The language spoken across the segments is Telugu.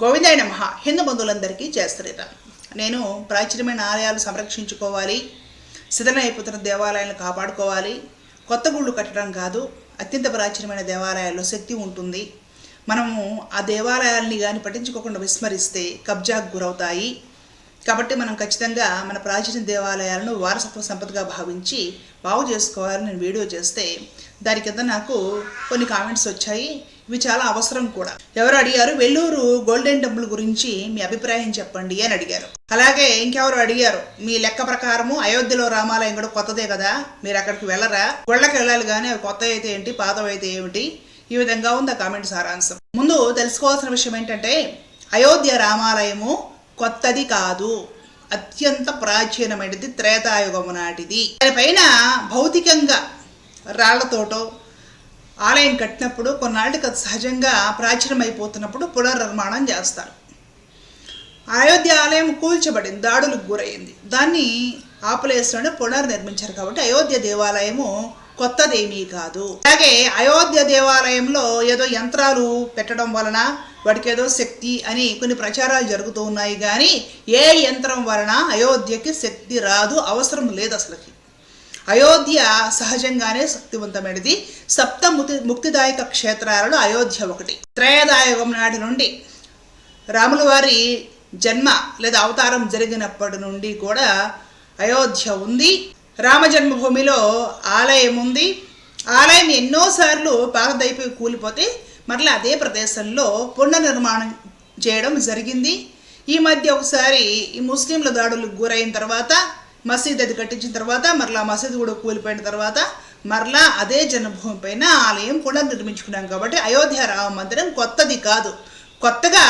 గోవిందాయ నమః. హిందూ బంధువులందరికీ జయ శ్రీరామ్. నేను ప్రాచీనమైన ఆలయాలు సంరక్షించుకోవాలి, శిథిలమైపోతున్న దేవాలయాలను కాపాడుకోవాలి, కొత్త గుళ్ళు కట్టడం కాదు. అత్యంత ప్రాచీనమైన దేవాలయాల్లో శక్తి ఉంటుంది. మనము ఆ దేవాలయాల్ని కానీ పట్టించుకోకుండా విస్మరిస్తే కబ్జాకు గురవుతాయి. కాబట్టి మనం ఖచ్చితంగా మన ప్రాచీన దేవాలయాలను వారసత్వ సంపదగా భావించి బాగు చేసుకోవాలని నేను వీడియో చేస్తే దాని కింద నాకు కొన్ని కామెంట్స్ వచ్చాయి. ఇవి చాలా అవసరం కూడా. ఎవరు అడిగారు, వెల్లూరు గోల్డెన్ టెంపుల్ గురించి మీ అభిప్రాయం చెప్పండి అని అడిగారు. అలాగే ఇంకెవరు అడిగారు, మీ లెక్క ప్రకారము అయోధ్యలో రామాలయం కూడా కొత్తదే కదా, మీరు అక్కడికి వెళ్ళరా, గొళ్ళకి వెళ్ళాలి కానీ అవి కొత్త అయితే ఏంటి, పాతం అయితే ఏమిటి, ఈ విధంగా ఉంది ఆ కామెంట్ సారాంశం. ముందు తెలుసుకోవాల్సిన విషయం ఏంటంటే, అయోధ్య రామాలయము కొత్తది కాదు, అత్యంత ప్రాచీనమైనది, త్రేతాయుగము నాటిది. దానిపైన భౌతికంగా రాళ్లతోటో ఆలయం కట్టినప్పుడు కొన్నాళ్ళకి అది సహజంగా ప్రాచీనమైపోతున్నప్పుడు పునర్నిర్మాణం చేస్తారు. అయోధ్య ఆలయం కూల్చబడింది, దాడులకు గురైంది, దాన్ని ఆ ప్లేస్లోనే పునర్నిర్మించారు. కాబట్టి అయోధ్య దేవాలయము కొత్తదేమీ కాదు. అలాగే అయోధ్య దేవాలయంలో ఏదో యంత్రాలు పెట్టడం వలన వాటికి ఏదో శక్తి అని కొన్ని ప్రచారాలు జరుగుతూ ఉన్నాయి. కానీ ఏ యంత్రం వలన అయోధ్యకి శక్తి రాదు, అవసరం లేదు అసలుకి. అయోధ్య సహజంగానే శక్తివంతమైనది. సప్త ముక్తిదాయక క్షేత్రాలలో అయోధ్య ఒకటి. త్రేతాయుగం నాటి నుండి రాముల వారి జన్మ లేదా అవతారం జరిగినప్పటి నుండి కూడా అయోధ్య ఉంది. రామ జన్మభూమిలో ఆలయం ఉంది. ఆలయం ఎన్నోసార్లు పాతదైపోయి కూలిపోతే మరలా అదే ప్రదేశంలో పునర్నిర్మాణం చేయడం జరిగింది. ఈ మధ్య ఒకసారి ఈ ముస్లింల దాడులకు గురైన తర్వాత మసీద్ అది కట్టించిన తర్వాత మరలా మసీద్ కూడా కూలిపోయిన తర్వాత మరలా అదే జన్మభూమి పైన ఆలయం పునర్నిర్మించుకున్నాం. కాబట్టి అయోధ్య రామ మందిరం కొత్తది కాదు. కొత్తగా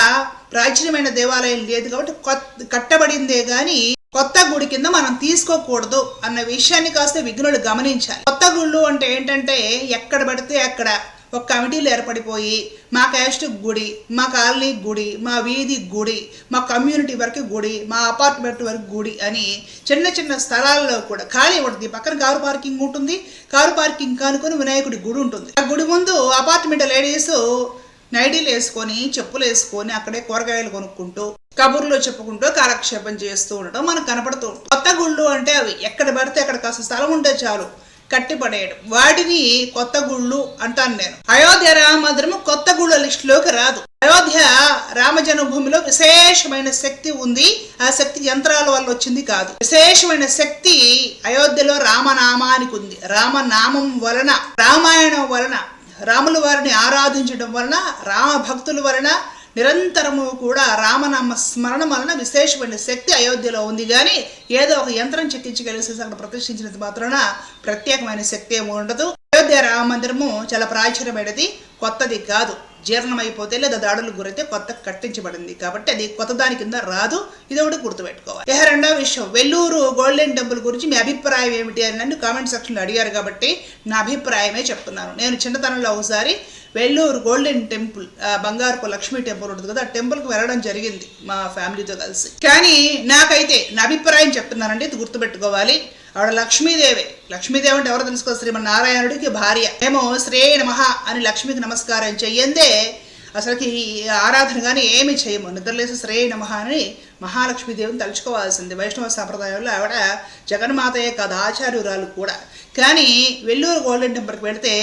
ప్రాచీనమైన దేవాలయం లేదు కాబట్టి కట్టబడిందే కానీ కొత్త గుడి కింద మనం తీసుకోకూడదు అన్న విషయాన్ని కాస్త విఘ్నులు గమనించాలి. కొత్త గుళ్ళు అంటే ఏంటంటే, ఎక్కడ పడితే అక్కడ ఒక కమిటీలు ఏర్పడిపోయి మా క్యాస్ట్ గుడి, మా కాలనీ గుడి, మా వీధి గుడి, మా కమ్యూనిటీ వరకు గుడి, మా అపార్ట్మెంట్ వరకు గుడి అని చిన్న చిన్న స్థలాల్లో కూడా ఖాళీ ఉంటుంది. పక్కన కారు పార్కింగ్ ఉంటుంది, కారు పార్కింగ్ కానుకొని వినాయకుడి గుడి ఉంటుంది. ఆ గుడి ముందు అపార్ట్మెంట్ లేడీస్ నైటీలు వేసుకొని చెప్పులు వేసుకొని అక్కడే కూరగాయలు కొనుక్కుంటూ కబుర్లో చెప్పుకుంటూ కాలక్షేపం చేస్తూ ఉండటం మనకు కనపడుతూ ఉంటుంది. కొత్త గుళ్ళు అంటే అవి ఎక్కడ పడితే అక్కడ కాస్త స్థలం ఉంటే చాలు కట్టిపడేయడం, వాటిని కొత్త గుళ్ళు అంటాను నేను. అయోధ్య రామ మందిరము కొత్త గుళ్ళ లిస్టులోకి రాదు. అయోధ్య రామ జన్మభూమిలో విశేషమైన శక్తి ఉంది. ఆ శక్తి యంత్రాల వల్ల వచ్చింది కాదు. విశేషమైన శక్తి అయోధ్యలో రామనామానికి ఉంది. రామనామం వలన, రామాయణం వలన, రాముల వారిని ఆరాధించడం వలన, రామ భక్తుల వలన నిరంతరము కూడా రామనామ స్మరణ వలన విశేషమైన శక్తి అయోధ్యలో ఉంది. కానీ ఏదో ఒక యంత్రం చెక్కించగలిసి అక్కడ ప్రతిష్ఠించినంత మాత్రాన ప్రత్యేకమైన శక్తి ఏమి ఉండదు. అయోధ్య రామ మందిరము చాలా ప్రాచీనమైనది, కొత్తది కాదు. జీర్ణమైపోతే లేదా దాడులకు గురైతే కొత్త కట్టించబడింది కాబట్టి అది కొత్త దాని కింద రాదు. ఇది ఒకటి గుర్తుపెట్టుకోవాలి. రెండవ విషయం, వెల్లూరు గోల్డెన్ టెంపుల్ గురించి మీ అభిప్రాయం ఏమిటి అని నన్ను కామెంట్ సెక్షన్లో అడిగారు కాబట్టి నా అభిప్రాయమే చెప్తున్నాను. నేను చిన్నతనంలో ఒకసారి వెల్లూరు గోల్డెన్ టెంపుల్, బంగారుపు లక్ష్మీ టెంపుల్ ఉంటుంది కదా, ఆ టెంపుల్కి వెళ్ళడం జరిగింది మా ఫ్యామిలీతో కలిసి. కానీ నాకైతే నా అభిప్రాయం చెప్తున్నానండి, ఇది గుర్తుపెట్టుకోవాలి. ఆవిడ లక్ష్మీదేవి. లక్ష్మీదేవి అంటే ఎవరో తెలుసుకో, శ్రీమన్నారాయణుడికి భార్య. మేము శ్రీ నమః అని లక్ష్మికి నమస్కారం చెయ్యందే అసలుకి ఆరాధన కానీ ఏమి చేయము. నిద్రలేసి శ్రీ నమః అని మహాలక్ష్మీదేవిని తలుచుకోవాల్సింది. వైష్ణవ సాంప్రదాయంలో ఆవిడ జగన్మాతయే కాదు, ఆచార్యురాలు కూడా. కానీ వెల్లూరు గోల్డెన్ టెంపుల్కి వెళితే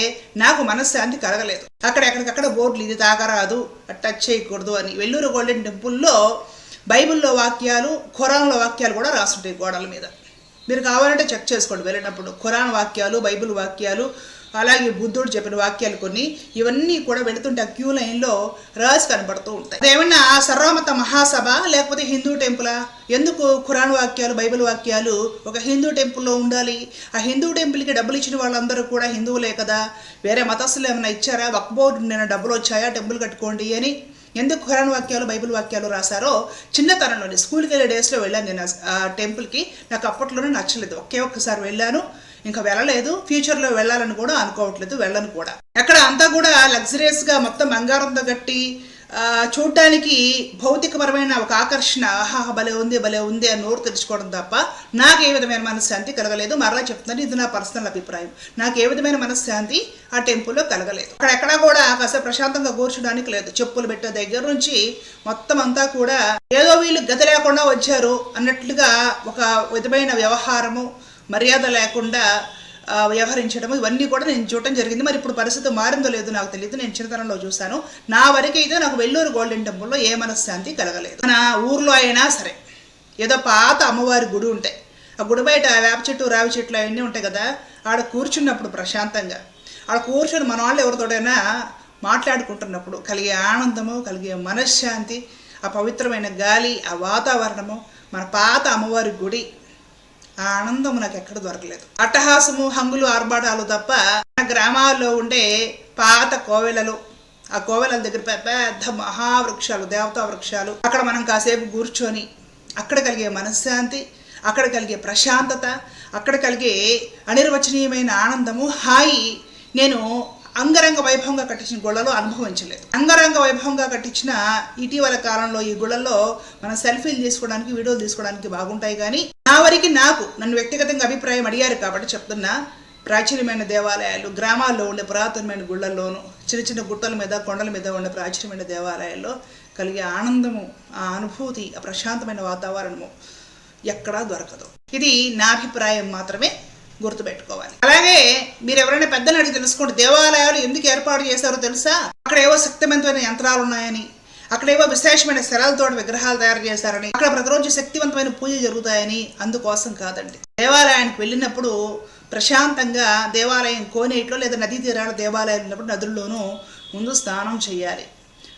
నాకు మనశ్శాంతి కలగలేదు. ఎక్కడికక్కడ బోర్డులు ఇది తాకరాదు, టచ్ చేయకూడదు అని. వెల్లూరు గోల్డెన్ టెంపుల్లో బైబిల్లో వాక్యాలు, ఖురాన్లో వాక్యాలు కూడా రాస్తుంటాయి గోడల మీద. మీరు కావాలంటే చెక్ చేసుకోండి వెళ్ళినప్పుడు. ఖురాన్ వాక్యాలు, బైబిల్ వాక్యాలు, అలాగే బుద్ధుడు చెప్పిన వాక్యాలు కొన్ని, ఇవన్నీ కూడా వెళుతుంటే ఆ క్యూ లైన్లో రాసి కనపడుతూ ఉంటాయి. అదేమన్నా సర్వమత మహాసభ లేకపోతే హిందూ టెంపులా? ఎందుకు ఖురాన్ వాక్యాలు, బైబిల్ వాక్యాలు ఒక హిందూ టెంపుల్లో ఉండాలి? ఆ హిందూ టెంపుల్కి డబ్బులు ఇచ్చిన వాళ్ళందరూ కూడా హిందువులే కదా, వేరే మతస్థులు ఏమైనా ఇచ్చారా? వక్ఫ్ బోర్డు నేను డబ్బులు వచ్చాయా టెంపుల్ కట్టుకోండి అని ఎందుకు ఖురాన్ వాక్యాలు, బైబిల్ వాక్యాలు రాశారో చిన్నతనంలోనే స్కూల్కి వెళ్ళే డేస్లో వెళ్ళాను నేను ఆ టెంపుల్కి. నాకు అప్పట్లోనే నచ్చలేదు. ఒక్కసారి వెళ్ళాను, ఇంకా వెళ్ళలేదు. ఫ్యూచర్లో వెళ్ళాలని కూడా అనుకోవట్లేదు, వెళ్ళను కూడా. అక్కడ అంతా కూడా లగ్జరియస్గా మొత్తం బంగారంతో కట్టి చూడటానికి భౌతికపరమైన ఒక ఆకర్షణ, ఆహా భలే ఉంది అని నోరు తెరుచుకోవడం తప్ప నాకు ఏ విధమైన మనశ్శాంతి కలగలేదు. మరలా చెప్తున్నాను, ఇది నా పర్సనల్ అభిప్రాయం. నాకు ఏ విధమైన మనశ్శాంతి ఆ టెంపుల్లో కలగలేదు. అక్కడెక్కడా కూడా కాస్త ప్రశాంతంగా కూర్చోడానికి లేదు. చెప్పులు పెట్టే దగ్గర నుంచి మొత్తం అంతా కూడా ఏదో వీళ్ళు గతి లేకుండా వచ్చారు అన్నట్లుగా ఒక విధమైన వ్యవహారము, మర్యాద లేకుండా వ్యవహరించడం, ఇవన్నీ కూడా నేను చూడటం జరిగింది. మరి ఇప్పుడు పరిస్థితి మారిందో లేదో నాకు తెలియదు. నేను చిన్నతనంలో చూశాను. నా వరకైతే నాకు వెల్లూరు గోల్డెన్ టెంపుల్లో ఏ మనశ్శాంతి కలగలేదు. మన ఊర్లో అయినా సరే ఏదో పాత అమ్మవారి గుడి ఉంటాయి, ఆ గుడి బయట వేప చెట్టు, రావి చెట్లు అవన్నీ ఉంటాయి కదా, ఆడ కూర్చున్నప్పుడు ప్రశాంతంగా ఆడ కూర్చొని మన వాళ్ళు ఎవరితోడైనా మాట్లాడుకుంటున్నప్పుడు కలిగే ఆనందము, కలిగే మనశ్శాంతి, ఆ పవిత్రమైన గాలి, ఆ వాతావరణము, మన పాత అమ్మవారి గుడి, ఆ ఆనందం నాకు ఎక్కడ దొరకలేదు. అట్టహాసము, హంగులు, ఆర్భాటాలు తప్ప గ్రామాల్లో ఉండే పాత కోవెలలు, ఆ కోవెలల దగ్గర పెద్ద మహావృక్షాలు, దేవతా వృక్షాలు, అక్కడ మనం కాసేపు కూర్చొని అక్కడ కలిగే మనశ్శాంతి, అక్కడ కలిగే ప్రశాంతత, అక్కడ కలిగే అనిర్వచనీయమైన ఆనందము, హాయి నేను అంగరంగ వైభవంగా కట్టించిన గుళ్ళలో అనుభవించలేదు. అంగరంగ వైభవంగా కట్టించిన ఇటీవల కాలంలో ఈ గుళ్ళల్లో మనం సెల్ఫీలు తీసుకోవడానికి, వీడియోలు తీసుకోవడానికి బాగుంటాయి. కానీ నా వరకు నన్ను వ్యక్తిగతంగా అభిప్రాయం అడిగారు కాబట్టి చెప్తున్నా, ప్రాచీనమైన దేవాలయాలు, గ్రామాల్లో ఉండే పురాతనమైన గుళ్ళల్లోనూ, చిన్న చిన్న గుట్టల మీద, కొండల మీద ఉండే ప్రాచీనమైన దేవాలయాల్లో కలిగే ఆనందము, ఆ అనుభూతి, ఆ ప్రశాంతమైన వాతావరణము ఎక్కడా దొరకదు. ఇది నా అభిప్రాయం మాత్రమే, గుర్తుపెట్టుకోవాలి. అలాగే మీరు ఎవరైనా పెద్దలు అడిగి తెలుసుకోండి, దేవాలయాలు ఎందుకు ఏర్పాటు చేశారో తెలుసా? అక్కడ ఏవో శక్తివంతమైన యంత్రాలు ఉన్నాయని, అక్కడేవో విశేషమైన శరాలతో విగ్రహాలు తయారు చేశారని, అక్కడ ప్రతిరోజు శక్తివంతమైన పూజలు జరుగుతాయని, అందుకోసం కాదండి. దేవాలయానికి వెళ్ళినప్పుడు ప్రశాంతంగా దేవాలయం కోనేటిలో లేదా నదీ తీరాల దేవాలయం ఉన్నప్పుడు నదుల్లోనూ ముందు స్నానం చేయాలి.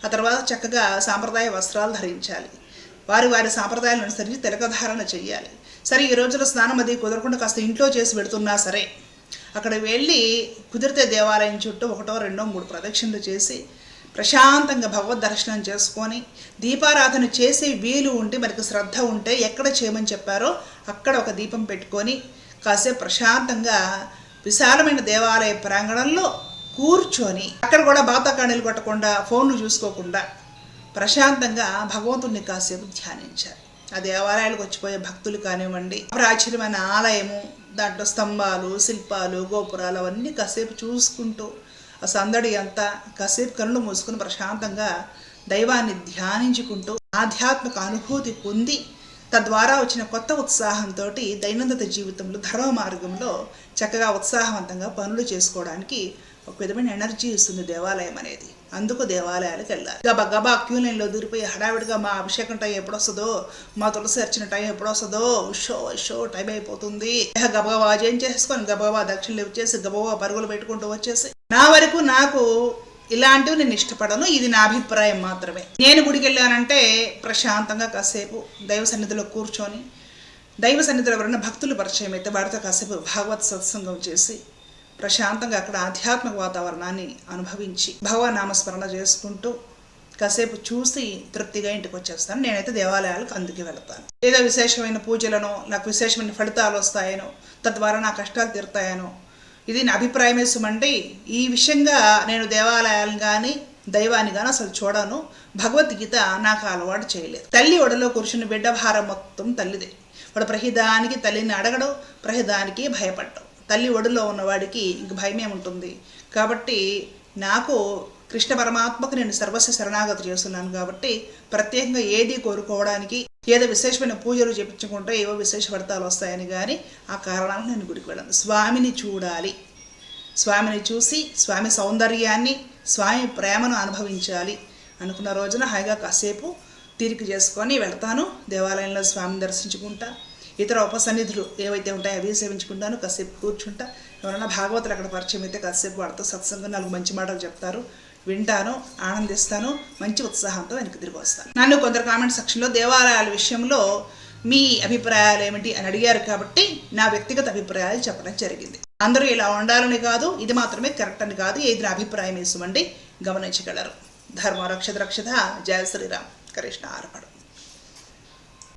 ఆ తర్వాత చక్కగా సాంప్రదాయ వస్త్రాలు ధరించాలి. వారి సాంప్రదాయాలను అనుసరించి తిలకధారణ చేయాలి. సరే ఈ రోజుల్లో స్నానం అది కుదరకుండా కాస్త ఇంట్లో చేసి పెడుతున్నా సరే, అక్కడ వెళ్ళి కుదిరితే దేవాలయం చుట్టూ 1, 2, 3 ప్రదక్షిణలు చేసి ప్రశాంతంగా భగవద్ దర్శనం చేసుకొని, దీపారాధన చేసే వీలు ఉంటే, మనకి శ్రద్ధ ఉంటే ఎక్కడ చేయమని చెప్పారో అక్కడ ఒక దీపం పెట్టుకొని కాసేపు ప్రశాంతంగా విశాలమైన దేవాలయ ప్రాంగణంలో కూర్చొని, అక్కడ కూడా బాతాకాణీలు కొట్టకుండా, ఫోన్లు చూసుకోకుండా ప్రశాంతంగా భగవంతుడిని కాసేపు ధ్యానించాలి. ఆ దేవాలయాలకు వచ్చిపోయే భక్తులు కానివ్వండి, ప్రాచీనమైన ఆలయము, దాంట్లో స్తంభాలు, శిల్పాలు, గోపురాలు అవన్నీ కాసేపు చూసుకుంటూ, ఆ సందడి అంతా కాసేపు కళ్ళు మూసుకుని ప్రశాంతంగా దైవాన్ని ధ్యానించుకుంటూ ఆధ్యాత్మిక అనుభూతి పొంది, తద్వారా వచ్చిన కొత్త ఉత్సాహంతో దైనందిన జీవితంలో, ధర్మ మార్గంలో చక్కగా ఉత్సాహవంతంగా పనులు చేసుకోవడానికి ఒక విధమైన ఎనర్జీ ఇస్తుంది దేవాలయం అనేది. అందుకు దేవాలయాలకు వెళ్ళాలి. గబా క్యూ లైన్లో దూరిపోయి హడావిడిగా మా అభిషేకం టైం ఎప్పుడు వస్తుందో, మా తులసి అర్చన టైం ఎప్పుడు వస్తుందో, షో టైం అయిపోతుంది, గబగబా ఏం చేసుకొని గబగబా దక్షిణలు వచ్చేసి గబగబా పరుగులు పెట్టుకుంటూ వచ్చేసి, నా వరకు నాకు ఇలాంటివి నేను ఇష్టపడను. ఇది నా అభిప్రాయం మాత్రమే. నేను గుడికి వెళ్ళానంటే ప్రశాంతంగా కాసేపు దైవ సన్నిధిలో కూర్చొని, దైవ సన్నిధిలో ఎవరైనా భక్తులు పరిచయం అయితే వారితో కాసేపు భాగవత్ సత్సంగం చేసి ప్రశాంతంగా అక్కడ ఆధ్యాత్మిక వాతావరణాన్ని అనుభవించి భగవాన్ నామస్మరణ చేసుకుంటూ కాసేపు చూసి తృప్తిగా ఇంటికి వచ్చేస్తాను. నేనైతే దేవాలయాలకు అందుకే వెళతాను. ఏదో విశేషమైన పూజలను, నాకు విశేషమైన ఫలితాలు వస్తాయనో, తద్వారా నా కష్టాలు తీరుతాయనో, ఇది నా అభిప్రాయమే సుమండి. ఈ విషయంగా నేను దేవాలయాలను కానీ దైవాన్ని కానీ అసలు చూడను. భగవద్గీత నాకు అలవాటు చేయలేదు. తల్లి ఒడలో కూర్చుని బిడ్డ భారం మొత్తం తల్లిదే. వాడు ప్రహిదానికి తల్లిని అడగడు, ప్రహిదానికి భయపడ్డాడు. తల్లి ఒడిలో ఉన్నవాడికి ఇంక భయమేముంటుంది. కాబట్టి నాకు కృష్ణ పరమాత్మకు నేను సర్వస్వ శరణాగతి చేస్తున్నాను. కాబట్టి ప్రత్యేకంగా ఏది కోరుకోవడానికి, ఏదో విశేషమైన పూజలు చేయించుకుంటే ఏవో విశేష ఫలితాలు వస్తాయని కానీ ఆ కారణాలను నేను గుడికి వెళ్ళను. స్వామిని చూడాలి, స్వామిని చూసి స్వామి సౌందర్యాన్ని, స్వామి ప్రేమను అనుభవించాలి అనుకున్న రోజున హాయిగా కాసేపు తీరిక చేసుకొని వెళ్తాను. దేవాలయంలో స్వామిని దర్శించుకుంటా, ఇతర ఉపసన్నిధులు ఏవైతే ఉంటాయో అవి సేవించుకుంటాను, కాసేపు కూర్చుంటా. ఎవరైనా భాగవతులు అక్కడ పరిచయం అయితే కాసేపు వాడితో సత్సంగం 4 మంచి మాటలు చెప్తారు, వింటాను, ఆనందిస్తాను, మంచి ఉత్సాహంతో వెనక్కి తిరిగి వస్తాను. నన్ను కొందరు కామెంట్ సెక్షన్లో దేవాలయాల విషయంలో మీ అభిప్రాయాలు ఏమిటి అని అడిగారు కాబట్టి నా వ్యక్తిగత అభిప్రాయాలు చెప్పడం జరిగింది. అందరూ ఇలా ఉండాలని కాదు, ఇది మాత్రమే కరెక్ట్ అని కాదు, ఏది నా అభిప్రాయం వేసుమండి గమనించగలరు. ధర్మ రక్షత రక్షత. జయ శ్రీరామ్. కృష్ణ అర్పణం.